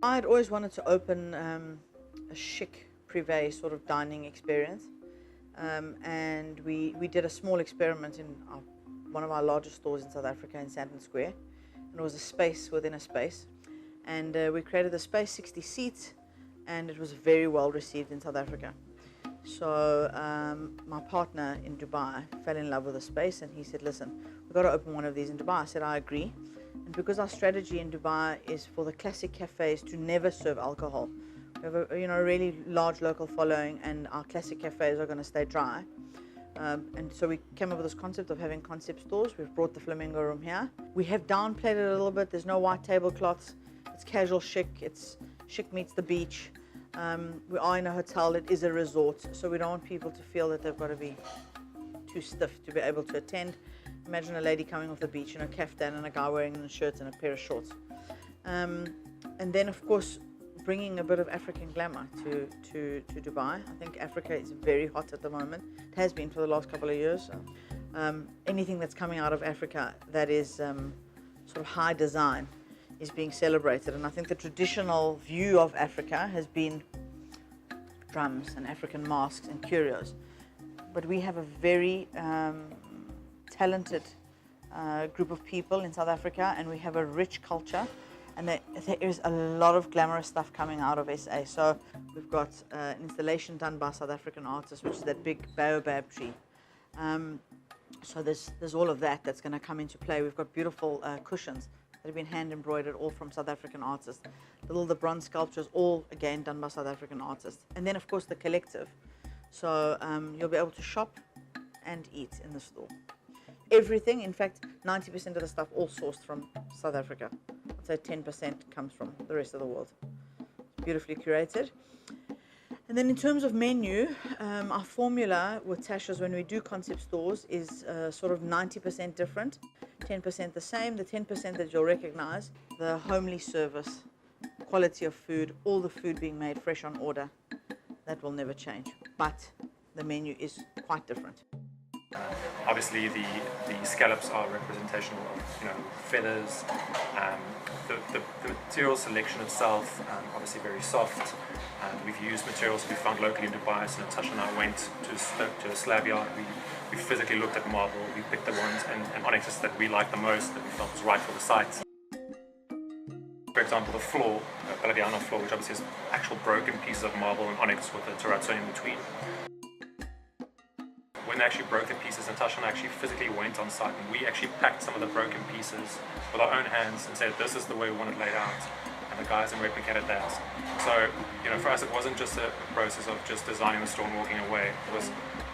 I had always wanted to open a chic privé sort of dining experience, and we did a small experiment in one of our largest stores in South Africa in Sandton Square, and it was a space within a space, and we created the space, 60 seats, and it was very well received in South Africa. So my partner in Dubai fell in love with the space, and he said, listen, we've got to open one of these in Dubai. I said, I agree. And because our strategy in Dubai is for the classic cafes to never serve alcohol, we have a really large local following, and our classic cafes are going to stay dry. And so we came up with this concept of having concept stores. We've brought the Flamingo Room here. We have downplayed it a little bit. There's no white tablecloths. It's casual chic. It's chic meets the beach. We are in a hotel. It is a resort, so we don't want people to feel that they've got to be too stiff to be able to attend. Imagine a lady coming off the beach in a kaftan and a guy wearing a shirt and a pair of shorts. And then, of course, bringing a bit of African glamour to Dubai. I think Africa is very hot at the moment. It has been for the last couple of years. Anything that's coming out of Africa that is sort of high design is being celebrated. And I think the traditional view of Africa has been drums and African masks and curios. But we have a very talented group of people in South Africa, and we have a rich culture. And there is a lot of glamorous stuff coming out of SA. So we've got an installation done by South African artists, which is that big baobab tree. So there's all of that that's going to come into play. We've got beautiful cushions that have been hand embroidered, all from South African artists. The bronze sculptures, all again done by South African artists. And then of course the collective. So you'll be able to shop and eat in the store. Everything, in fact, 90% of the stuff all sourced from South Africa. I'd say 10% comes from the rest of the world. It's beautifully curated. And then in terms of menu, our formula with tashas when we do concept stores is sort of 90% different, 10% the same. The 10% that you'll recognize, the homely service, quality of food, all the food being made fresh on order, that will never change. But the menu is quite different. Obviously, the scallops are representational of feathers. The material selection itself, obviously very soft. We've used materials we found locally in Dubai. So Natasha and I went to a slab yard. We physically looked at marble. We picked the ones and onyxes that we liked the most, that we felt was right for the site. For example, the floor, Palladiano floor, which obviously has actual broken pieces of marble and onyx with a terrazzo in between. When they actually broke the pieces, Natasha and I actually physically went on site and we actually packed some of the broken pieces with our own hands and said, this is the way we want it laid out. And the guys then replicated that. So, for us it wasn't just a process of just designing the store and walking away. It was,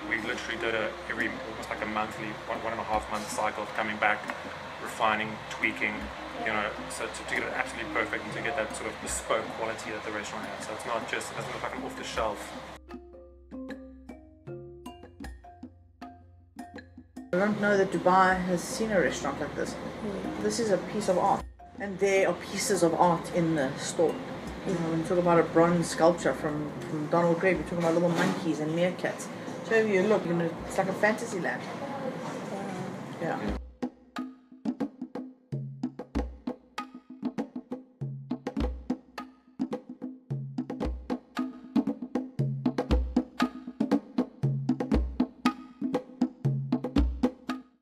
we literally did almost like a monthly, one and a half month cycle of coming back, refining, tweaking, so to get it absolutely perfect and to get that sort of bespoke quality that the restaurant has. So it's not just, it doesn't look like an off the shelf. I don't know that Dubai has seen a restaurant like this. This is a piece of art. And there are pieces of art in the store. When you talk about a bronze sculpture from Donald Gregg, you're talking about little monkeys and meerkats. So if you look, it's like a fantasy land. Yeah.